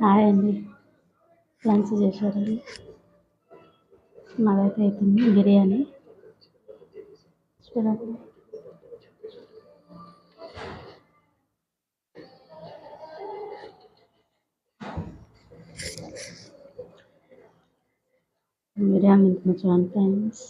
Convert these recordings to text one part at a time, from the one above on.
Hi అండి. Lunch చేశారండి? మాదైతే అయిపోయింది. బిర్యానీ చూడండి. బిర్యానీ తింటున్నాం ఫ్రెండ్స్.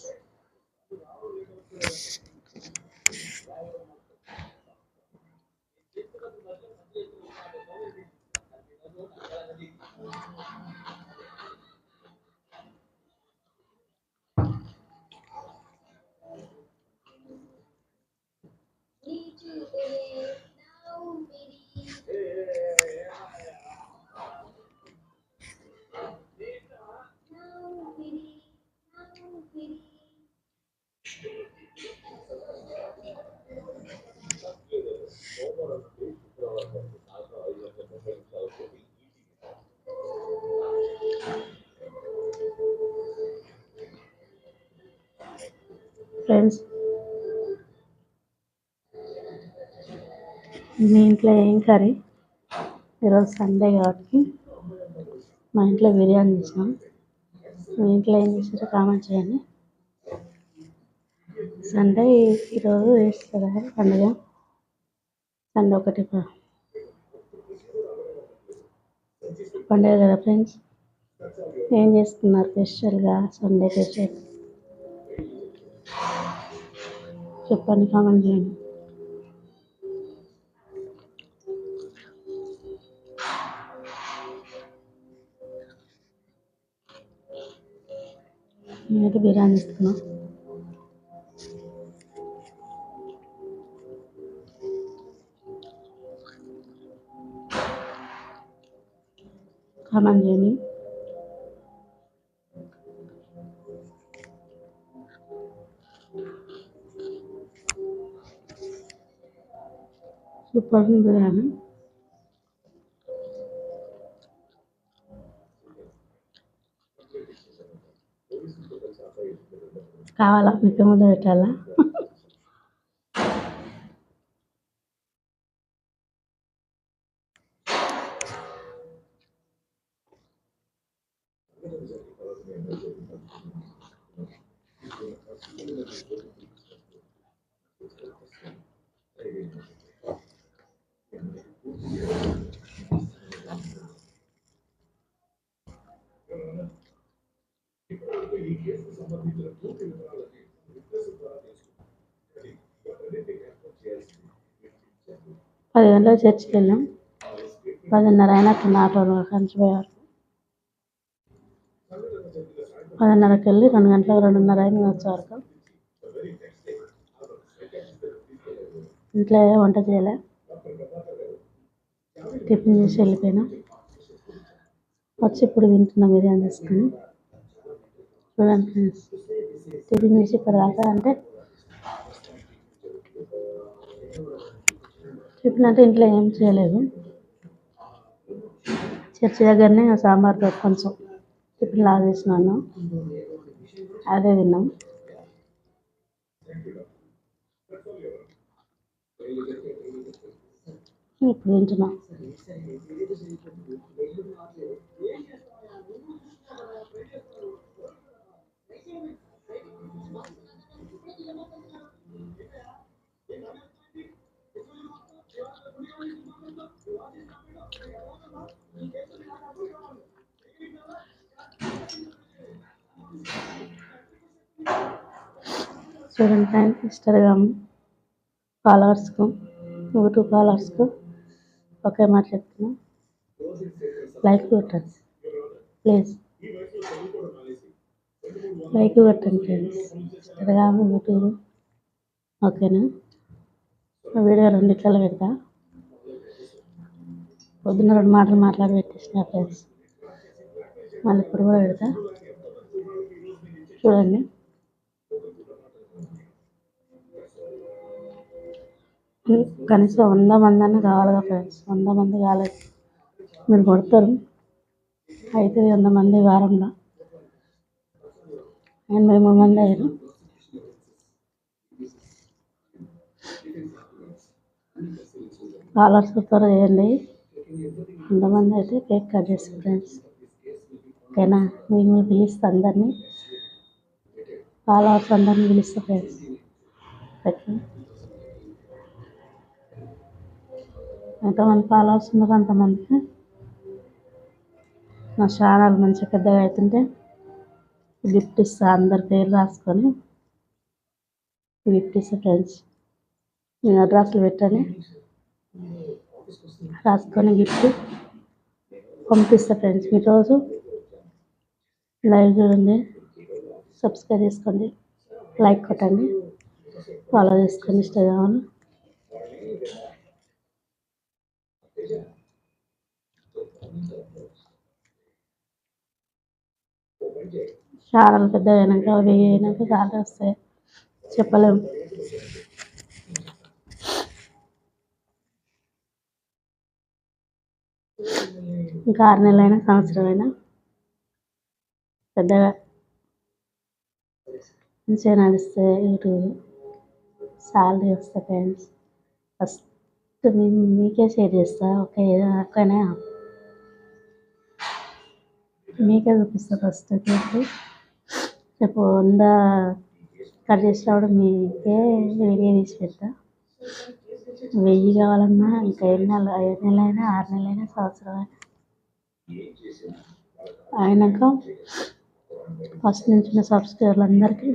ఫ్రెండ్స్, మీ ఇంట్లో ఏం కర్రీ? ఈరోజు సండే కాబట్టి మా ఇంట్లో బిర్యానీ చేసినాం. మీ ఇంట్లో ఏం చేసారో కామెంట్ చేయండి. సండే ఈరోజు వేస్తారు పండుగ. సండే ఒకటి పండుగ కదా ఫ్రెండ్స్. ఏం చేస్తున్నారు స్పెషల్గా సండే స్పెషల్ చెప్పండి, కామెంట్ చేయండి. నేనైతే బిర్యానీ ఇస్తున్నాం. కామెంట్ చేయండి. సూపర్ ఉంది బిర్యానీ. కావాలా? మీకు ముందు పెట్టాలా? పది గంటలకు చర్చికి వెళ్ళాం. 10:30 అయినట్టుంది ఆటోలో కంచిపోయారు. 10:30కి వెళ్ళి 2 గంటలకు 2:30 అయింది వచ్చే వరకు. ఇంట్లో వంట చేయలే, టిఫిన్ చేసి వెళ్ళిపోయినా. వచ్చి ఇప్పుడు తింటున్నా బిర్యానీ తీసుకుని. చూడండి ఫ్రెండ్స్, టిఫిన్ చేసి ఇప్పటిదాకా అంటే టిఫిన్ అంటే ఇంట్లో ఏం చేయలేదు. చర్చి దగ్గరనే సాంబార్తో కొంచెం టిఫిన్ లాగా చేసినాను, అదే తిన్నాం. ఇప్పుడు తింటున్నాం. చూడండి ఫ్రెండ్స్, ఇన్స్టాగ్రామ్ ఫాలోవర్స్కు, యూట్యూబ్ ఫాలోవర్స్కు ఒకే మాట చెప్తున్నాం, లైక్ కొట్టండి ప్లీజ్. లైక్ కొట్టండి ఫ్రెండ్స్. ఇన్స్టాగ్రామ్, యూట్యూబ్ ఓకేనా? వీడియో 2 ఇట్లలో పెడతా. పొద్దున్న 2 మాటలు మాట్లాడి పెట్టేసిన ఫ్రెండ్స్, మళ్ళీ ఇప్పుడు కూడా పెడతా. చూడండి. కనీసం 100 మంది అన్న కావాలిగా ఫ్రెండ్స్. 100 మంది కాలేదు, మీరు కొడతారు. అయితే 100 మంది వారంలో 83 మంది అయ్యారు. ఫాలోవర్స్ త్వరగా చేయండి. కొంతమంది అయితే కేక్ కట్ చేస్తారు ఫ్రెండ్స్. ఓకేనా, మిమ్మల్ని పిలుస్తా అందరినీ, ఫాలోవర్స్ అందరినీ పిలుస్తా ఫ్రెండ్స్. ఓకే, ఎంతమంది ఫాలోవర్స్ ఉన్నారు అంతమందికి నా ఛానల్ మంచిగా పెద్దగా అవుతుంటే గిఫ్ట్ ఇస్తా. అందరి పేరు రాసుకొని గిఫ్ట్ ఇస్తా ఫ్రెండ్స్. మీ అడ్రస్లు పెట్టండి, రాసుకొని గిఫ్ట్ పంపిస్తా ఫ్రెండ్స్. ఈరోజు లైవ్ చూడండి, సబ్స్క్రైబ్ చేసుకోండి, లైక్ కొట్టండి, ఫాలో చేసుకోండి ఇన్స్టాగ్రామ్లో. ఛానల్ పెద్దగా అయినాక 1000 అయినాక చాలా వస్తాయి, చెప్పలేము. ఇంకా 6 నెలలైనా సంవత్సరమైనా పెద్దగా మంచిగా నడిస్తే యూట్యూబ్ సాలరీ వస్తాయి ఫ్రెండ్స్. ఫస్ట్ మీకే షేర్ చేస్తా. ఓకేనా, మీకే చూపిస్తా ఫస్ట్ కేక్. రేపు 100 కట్ చేసినప్పుడు మీకే వీడియో తీసి పెడతా. 1000 కావాలన్నా ఇంకా 5 నెలలైనా 6 నెలలైనా సంవత్సరం అయినాక ఫస్ట్ నుంచి ఉన్న సబ్స్క్రైబర్లు అందరికీ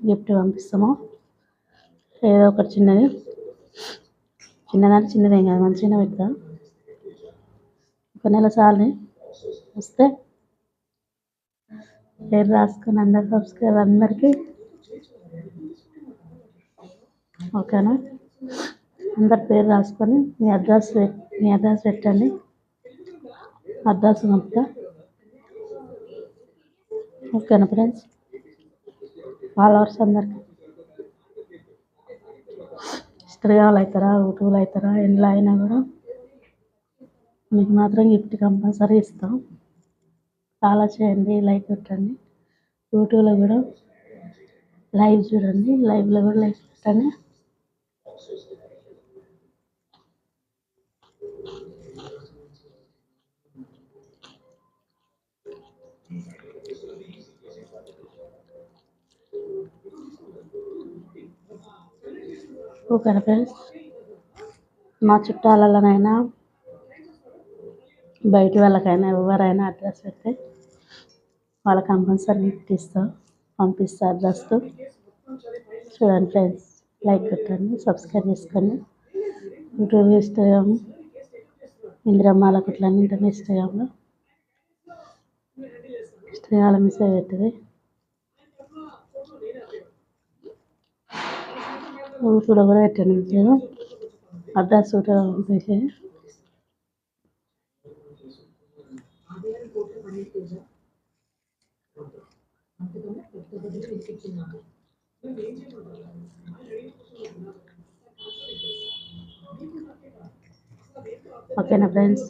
గిఫ్ట్ పంపిస్తాము. ఏదో ఒకటి చిన్నదేం కాదు, మంచిగానే పెడతా. ఒక నెల సార్లు వస్తే పేరు రాసుకొని అందరు సబ్స్క్రైబర్ అందరికీ. ఓకేనా, అందరి పేరు రాసుకొని మీ అడ్రస్ పెట్టండి, అడ్రస్ పంపుతా. ఓకేనా ఫ్రెండ్స్, ఫాలోవర్స్ అందరికి ఇన్స్టాగ్రామ్లో అవుతారా, యూట్యూబ్లో అవుతారా, ఎందులో అయినా కూడా మీకు మాత్రం గిఫ్ట్ కంపల్సరీ ఇస్తాం. ఫాలో చేయండి, లైక్ కొట్టండి. యూట్యూబ్లో కూడా లైవ్ చూడండి, లైవ్లో కూడా లైక్ కొట్టండి. ఓకేనా ఫ్రెండ్స్, మా చుట్టాలలోనైనా బయట వాళ్ళకైనా ఎవరైనా అడ్రస్ పెడితే వాళ్ళకి కంపల్సరీ గిఫ్ట్ ఇస్తాం, పంపిస్తా అడ్రస్తో. చూడండి ఫ్రెండ్స్, లైక్ కొట్టండి, సబ్స్క్రైబ్ చేసుకోండి. యూట్యూబ్, ఇన్స్టాగ్రామ్ ఇందిరమ్మాల కుట్లని ఉంటుంది. ఇన్స్టాగ్రామ్లో మెసేజ్ పెట్టింది. యూట్యూబ్లో కూడా పెట్టండి, నేను అడ్రస్ కూడా పంపించి. ఓకేనా ఫ్రెండ్స్,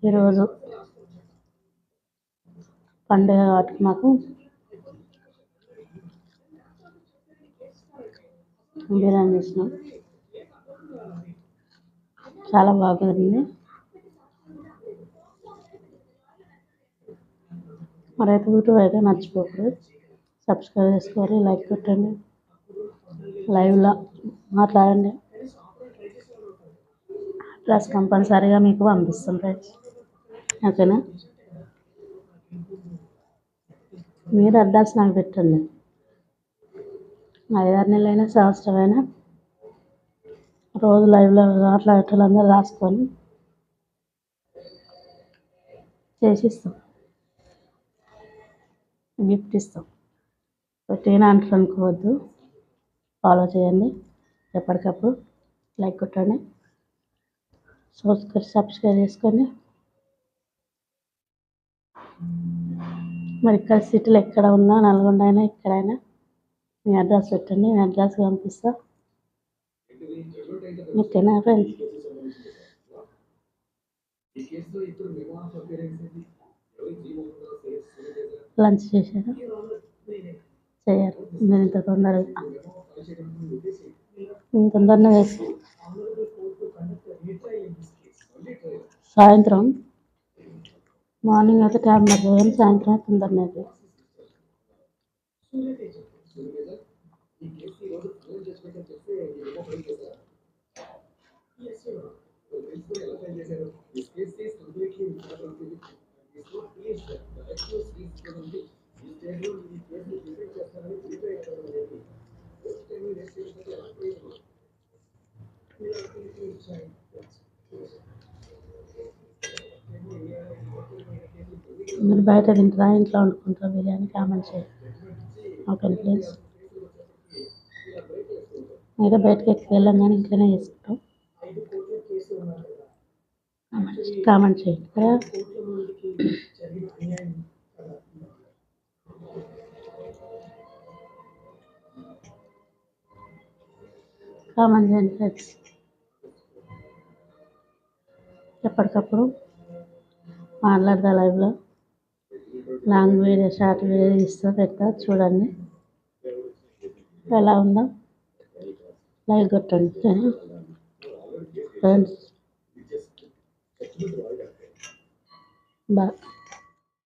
ఈరోజు పండుగ కాబట్టి మాకు బిర్యానీ చేసినాం, చాలా బాగుంది. మరైతే యూట్యూబ్ అయితే మర్చిపోకూడదు, సబ్స్క్రైబ్ చేసుకోవాలి, లైక్ కొట్టండి, లైవ్లో మాట్లాడండి. ప్లస్ కంపల్సరీగా మీకు పంపిస్తాం ఫ్రెండ్స్. ఓకేనా, మీరు అడ్రస్ నాకు పెట్టండి. 5-6 నెలలైనా సంవత్సరమైనా రోజు లైవ్లో మాట్లాడేటోళ్ళందరూ రాసుకొని చేసిస్తాం, గిఫ్ట్ ఇస్తాం. పెట్టినా అంటారు అనుకోవద్దు, ఫాలో చేయండి, ఎప్పటికప్పుడు లైక్ కొట్టండి, సబ్స్క్రైబ్ చేసుకోండి. మరి ఇక్కడ సిటీలో ఎక్కడ ఉన్నా, నల్గొండ అయినా ఎక్కడైనా మీ అడ్రస్ పెట్టండి, మీ అడ్రస్ పంపిస్తా. ఓకేనా ఫ్రెండ్స్, లంచ్ చేశారా? చేయరు. నేను ఇంత తొందరగా వేసి సాయంత్రం మార్నింగ్ అయితే టైం పడుతుంది కానీ సాయంత్రం అయితే తొందరనే అవుతుంది. మీరు బయట తింటారా, ఇంట్లో వండుకుంటారా బిర్యానీ? కామెంట్ చేయండి. Okay please. అయితే బయటకి ఎక్కడికి వెళ్ళాం కానీ ఇంట్లోనే చేసుకుంటాం. కామెంట్ చేయండి కదా. కామెంట్ చేయండి ఫ్రెండ్స్. ఎప్పటికప్పుడు మాట్లాడతా లైవ్లో. లాంగ్ వీడియో, షార్ట్ వీడియో ఇస్తా పెడతా, చూడండి. ఎలా ఉందో లైక్ కొట్టండి ఫ్రెండ్స్. బాయ్.